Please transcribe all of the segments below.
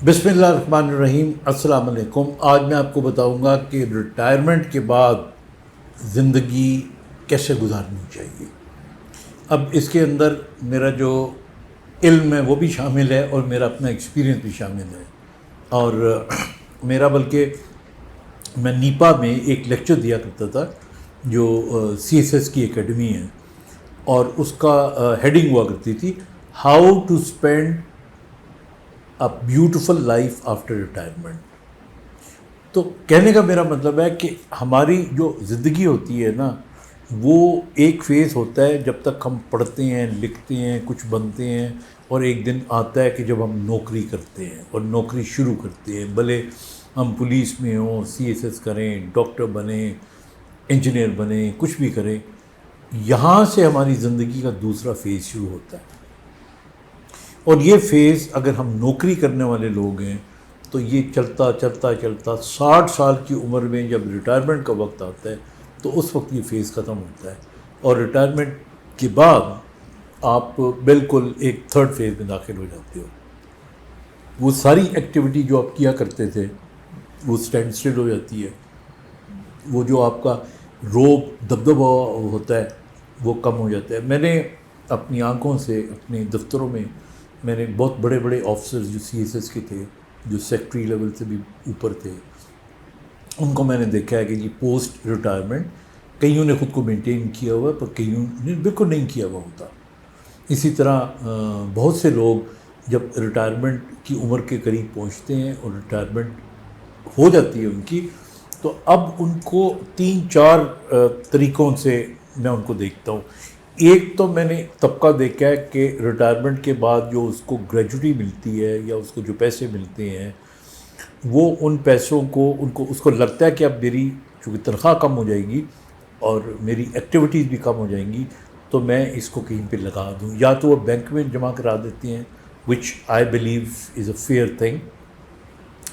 बिस्मिल्लाहिर्रहमानिर्रहीम। अस्सलाम वालेकुम। आज मैं आपको बताऊंगा कि रिटायरमेंट के बाद ज़िंदगी कैसे गुजारनी चाहिए। अब इसके अंदर मेरा जो इल्म है वो भी शामिल है और मेरा अपना एक्सपीरियंस भी शामिल है। और मेरा बल्कि मैं नीपा में एक लेक्चर दिया करता था जो CSS की एकेडमी है, और उसका हेडिंग हुआ करती थी how to spend a beautiful life after retirement. तो कहने का मेरा मतलब है कि हमारी जो ज़िंदगी होती है ना, वो एक फ़ेज़ होता है जब तक हम पढ़ते हैं, लिखते हैं, कुछ बनते हैं, और एक दिन आता है कि जब हम नौकरी करते हैं और नौकरी शुरू करते हैं, भले हम पुलिस में हों, CSS करें, डॉक्टर बने, इंजीनियर बने, कुछ भी करें, यहाँ से हमारी ज़िंदगी का दूसरा फ़ेज़ शुरू होता है। और ये फ़ेज़ अगर हम नौकरी करने वाले लोग हैं तो ये चलता चलता चलता 60 साल की उम्र में जब रिटायरमेंट का वक्त आता है तो उस वक्त ये फ़ेज़ ख़त्म होता है, और रिटायरमेंट के बाद आप बिल्कुल एक थर्ड फेज़ में दाखिल हो जाते हो। वो सारी एक्टिविटी जो आप किया करते थे वो स्टैंड स्टिल हो जाती है। वो जो आपका रोब दबदबा होता है वो कम हो जाता है। मैंने अपनी आंखों से अपने दफ्तरों में मैंने बहुत बड़े बड़े ऑफिसर्स जो CSS के थे, जो सेक्रेटरी लेवल से भी ऊपर थे, उनको मैंने देखा है कि जी पोस्ट रिटायरमेंट कईयों ने ख़ुद को मेंटेन किया हुआ है, पर कईयों ने बिल्कुल नहीं किया हुआ होता। इसी तरह बहुत से लोग जब रिटायरमेंट की उम्र के करीब पहुंचते हैं और रिटायरमेंट हो जाती है उनकी, तो अब उनको 3-4 तरीक़ों से मैं उनको देखता हूँ। एक तो मैंने तबका देखा है कि रिटायरमेंट के बाद जो उसको ग्रेजुटी मिलती है या उसको जो पैसे मिलते हैं, वो उन पैसों को उसको लगता है कि अब मेरी चूँकि तनख्वाह कम हो जाएगी और मेरी एक्टिविटीज़ भी कम हो जाएंगी, तो मैं इसको कहीं पे लगा दूँ, या तो वो बैंक में जमा करा देती हैं, which I believe is a fair thing,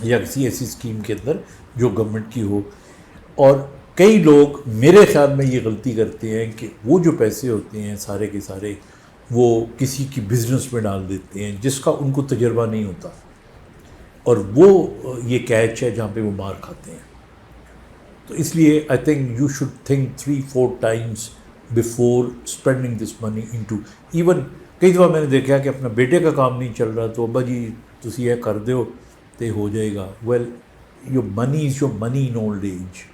या किसी ऐसी स्कीम के अंदर जो गवर्नमेंट की हो। और कई लोग मेरे ख्याल में ये गलती करते हैं कि वो जो पैसे होते हैं सारे के सारे वो किसी की बिज़नेस में डाल देते हैं जिसका उनको तजर्बा नहीं होता, और वो ये कैच है जहाँ पे वो मार खाते हैं। तो इसलिए I think you should think 3-4 times before spending this money into even. कई दफ़ा मैंने देखा कि अपना बेटे का काम नहीं चल रहा तो अब्बा जी तुसी ये कर दो तो हो जाएगा। Well, your money is your money in old age.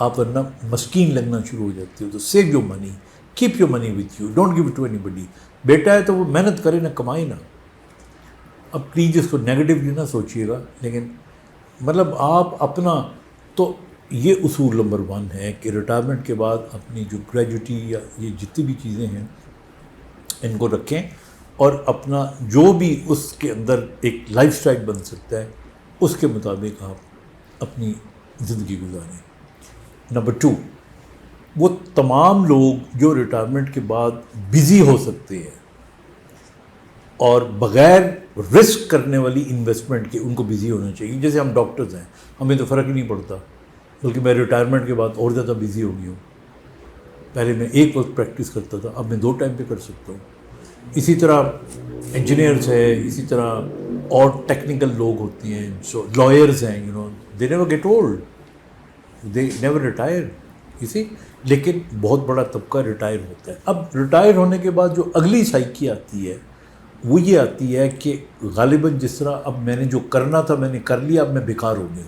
आप वरना मस्कीन लगना शुरू हो जाती हो। तो save your money, keep your money with you, don't give it to anybody. बेटा है तो वो मेहनत करे ना, कमाए ना। अब प्लीज़ इसको नेगेटिवली ना सोचिएगा, लेकिन मतलब आप अपना, तो ये उसूल नंबर 1 है कि रिटायरमेंट के बाद अपनी जो ग्रेजुटी या ये जितनी भी चीज़ें हैं इनको रखें, और अपना जो भी उसके अंदर एक लाइफस्टाइल बन सकता है उसके मुताबिक आप अपनी ज़िंदगी गुजारें। नंबर 2, वो तमाम लोग जो रिटायरमेंट के बाद बिज़ी हो सकते हैं और बग़ैर रिस्क करने वाली इन्वेस्टमेंट के उनको बिज़ी होना चाहिए। जैसे हम डॉक्टर्स हैं, हमें तो फ़र्क ही नहीं पड़ता, बल्कि मैं रिटायरमेंट के बाद और ज़्यादा बिज़ी हो गई हूँ। पहले मैं एक वक्त प्रैक्टिस करता था, अब मैं 2 टाइम पे कर सकता हूँ। इसी तरह इंजीनियर्स है, इसी तरह और टेक्निकल लोग होती हैं, जो लॉयर्स हैं, they never get old, they never retire, इसी। लेकिन बहुत बड़ा तबका रिटायर होता है। अब रिटायर होने के बाद जो अगली साइकी आती है वो ये आती है कि गालिबन जिस तरह अब मैंने जो करना था मैंने कर लिया, अब मैं बेकार हो गया।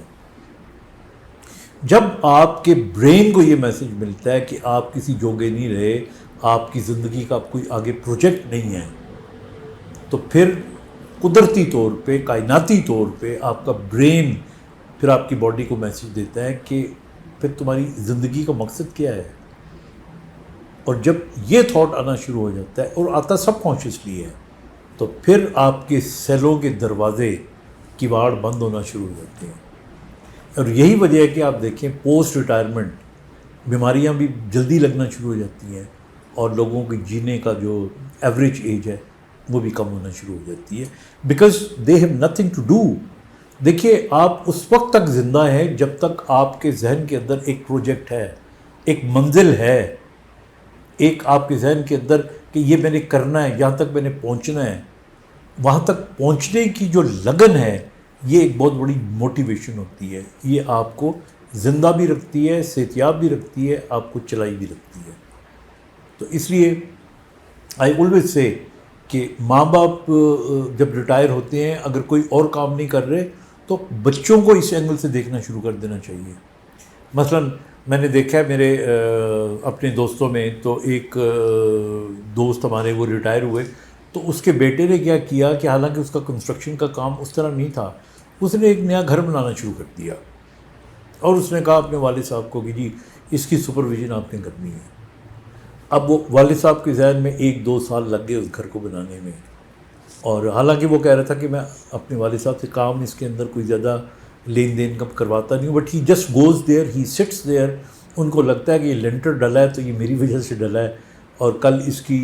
जब आपके ब्रेन को ये मैसेज मिलता है कि आप किसी जोगे नहीं रहे, आपकी ज़िंदगी का कोई आगे प्रोजेक्ट नहीं है, तो फिर कुदरती तौर पे, कायनाती तौर पे आपका ब्रेन फिर आपकी बॉडी को मैसेज देता है कि फिर तुम्हारी ज़िंदगी का मकसद क्या है। और जब ये थॉट आना शुरू हो जाता है, और आता सबकॉन्शियसली है, तो फिर आपके सेलों के दरवाज़े किवाड़ बंद होना शुरू हो जाते हैं। और यही वजह है कि आप देखें पोस्ट रिटायरमेंट बीमारियां भी जल्दी लगना शुरू हो जाती हैं, और लोगों के जीने का जो एवरेज एज है वो भी कम होना शुरू हो जाती है, because they have nothing to do. देखिए, आप उस वक्त तक ज़िंदा हैं जब तक आपके जहन के अंदर एक प्रोजेक्ट है, एक मंजिल है, एक आपके जहन के अंदर कि ये मैंने करना है, यहाँ तक मैंने पहुँचना है। وہاں تک پہنچنے کی جو لگن ہے یہ ایک بہت بڑی موٹیویشن ہوتی ہے. یہ آپ کو زندہ بھی رکھتی ہے, صحتیاب بھی رکھتی ہے, آپ کو چلائی بھی رکھتی ہے. تو اس لیے آئی آلویز سے کہ ماں باپ جب ریٹائر ہوتے ہیں اگر کوئی اور کام نہیں کر رہے تو بچوں کو اس اینگل سے دیکھنا شروع کر دینا چاہیے. مثلا میں نے دیکھا ہے میرے اپنے دوستوں میں, تو ایک دوست ہمارے وہ ریٹائر ہوئے تو اس کے بیٹے نے کیا کیا کہ حالانکہ اس کا کنسٹرکشن کا کام اس طرح نہیں تھا, اس نے ایک نیا گھر بنانا شروع کر دیا اور اس نے کہا اپنے والد صاحب کو کہ جی اس کی سپرویژن آپ نے کرنی ہے. اب وہ والد صاحب کے ذہن میں 1-2 سال لگ گئے اس گھر کو بنانے میں, اور حالانکہ وہ کہہ رہا تھا کہ میں اپنے والد صاحب سے کام اس کے اندر کوئی زیادہ لین دین کا کرواتا نہیں ہوں, but he just goes there, he sits there. ان کو لگتا ہے کہ یہ لینٹر ڈلا ہے تو یہ میری وجہ سے ڈلا ہے, اور کل اس کی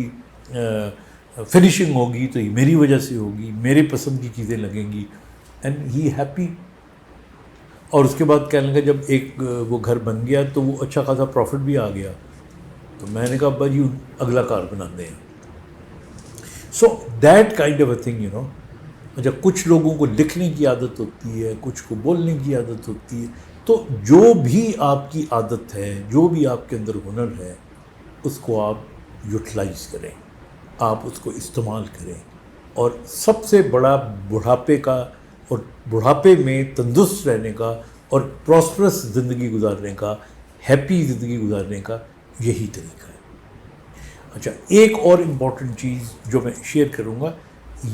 فنیشنگ ہوگی تو یہ میری وجہ سے ہوگی, میرے پسند کی چیزیں لگیں گی, اینڈ ہی ہیپی. اور اس کے بعد کہنے لگا جب ایک وہ گھر بن گیا تو وہ اچھا خاصا پروفٹ بھی آ گیا, تو میں نے کہا ابا جی اگلا کار بناتے ہیں. So that kind of a thing you know. اچھا کچھ لوگوں کو لکھنے کی عادت ہوتی ہے, کچھ کو بولنے کی عادت ہوتی ہے, تو جو بھی آپ کی عادت ہے, جو بھی آپ کے اندر ہنر ہے, اس کو آپ یوٹیلائز کریں, آپ اس کو استعمال کریں. اور سب سے بڑا بڑھاپے کا اور بڑھاپے میں تندرست رہنے کا اور پراسپرس زندگی گزارنے کا, ہیپی زندگی گزارنے کا یہی طریقہ ہے. اچھا ایک اور امپورٹنٹ چیز جو میں شیئر کروں گا,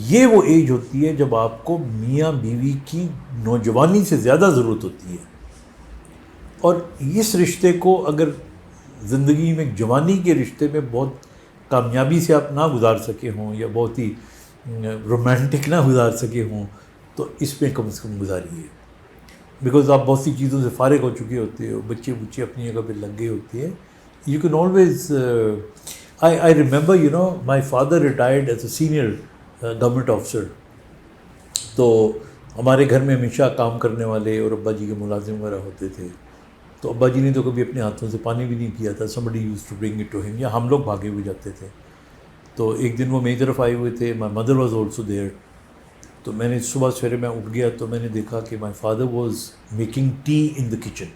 یہ وہ ایج ہوتی ہے جب آپ کو میاں بیوی کی نوجوانی سے زیادہ ضرورت ہوتی ہے, اور اس رشتے کو اگر زندگی میں جوانی کے رشتے میں بہت کامیابی سے آپ نہ گزار سکے ہوں یا بہت ہی رومانٹک نہ گزار سکے ہوں تو اس میں کم سے کم گزاریے, بیکاز آپ بہت سی چیزوں سے فارغ ہو چکے ہوتے ہو, بچے اپنی جگہ پہ لگ گئے ہوتے ہیں. You can always I remember, you know, my father retired as a senior government officer. تو ہمارے گھر میں ہمیشہ کام کرنے والے اور ابا جی کے ملازم وغیرہ ہوتے تھے, تو ابا جی نے تو کبھی اپنے ہاتھوں سے پانی بھی نہیں پیا تھا. somebody used to bring it to him, یا ہم لوگ بھاگے ہوئے جاتے تھے. تو ایک دن وہ میری طرف آئے ہوئے تھے, my mother was also there. تو میں نے صبح سویرے میں اٹھ گیا تو میں نے دیکھا کہ my father was making tea in the kitchen.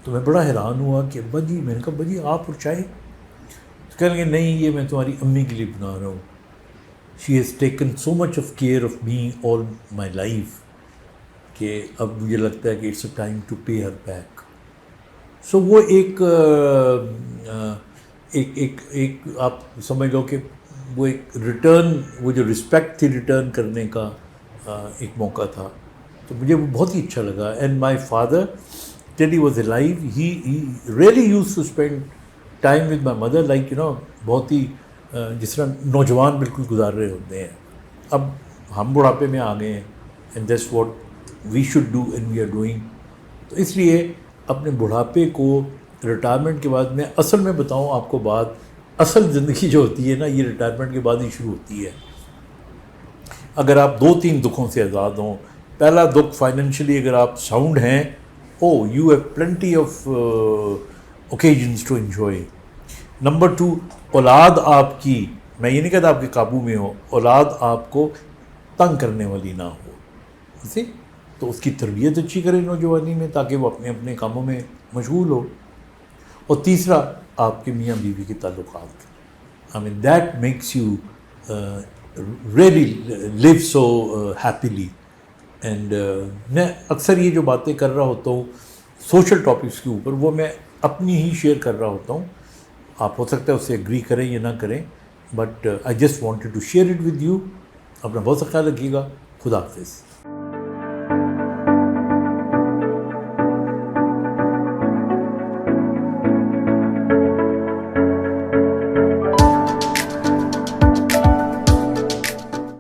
تو میں بڑا حیران ہوا کہ ابا جی, میں نے کہا ابا جی آپ اور چائے؟ کہنے لگے نہیں یہ میں تمہاری امی کے لیے بنا رہا ہوں. She has taken so much of care of me all my life کہ اب مجھے لگتا ہے کہ it's a time to pay her back. So وہ ایک آپ سمجھ لو کہ وہ ایک ریٹرن, وہ جو رسپیکٹ تھی ریٹرن کرنے کا ایک موقع تھا. تو مجھے وہ بہت ہی اچھا لگا. And my father till he was alive, he really used to spend time with my mother like, you know, بہت ہی جس طرح نوجوان بالکل گزار رہے ہوتے ہیں. اب ہم بڑھاپے میں آ گئے ہیں, and that's what we should do and we are doing. تو اس لیے اپنے بڑھاپے کو ریٹائرمنٹ کے بعد, میں اصل میں بتاؤں آپ کو بات, اصل زندگی جو ہوتی ہے نا یہ ریٹائرمنٹ کے بعد ہی شروع ہوتی ہے. اگر آپ 2-3 دکھوں سے آزاد ہوں. پہلا دکھ فائنینشلی اگر آپ ساؤنڈ ہیں, you have plenty of occasions to enjoy. Number 2, اولاد آپ کی, میں یہ نہیں کہتا آپ کے قابو میں ہو, اولاد آپ کو تنگ کرنے والی نہ ہو, اسی تو اس کی تربیت اچھی کرے نوجوانی میں تاکہ وہ اپنے اپنے کاموں میں مشغول ہو. اور تیسرا آپ کے میاں بیوی کے تعلقات, I mean that makes you really live so happily. And میں اکثر یہ جو باتیں کر رہا ہوتا ہوں سوشل ٹاپکس کے اوپر, وہ میں اپنی ہی شیئر کر رہا ہوتا ہوں. آپ ہو سکتا ہے اس سے ایگری کریں یا نہ کریں, but I just wanted to share it with you. اپنا بہت سا خیال رکھیے گا. خدا حافظ.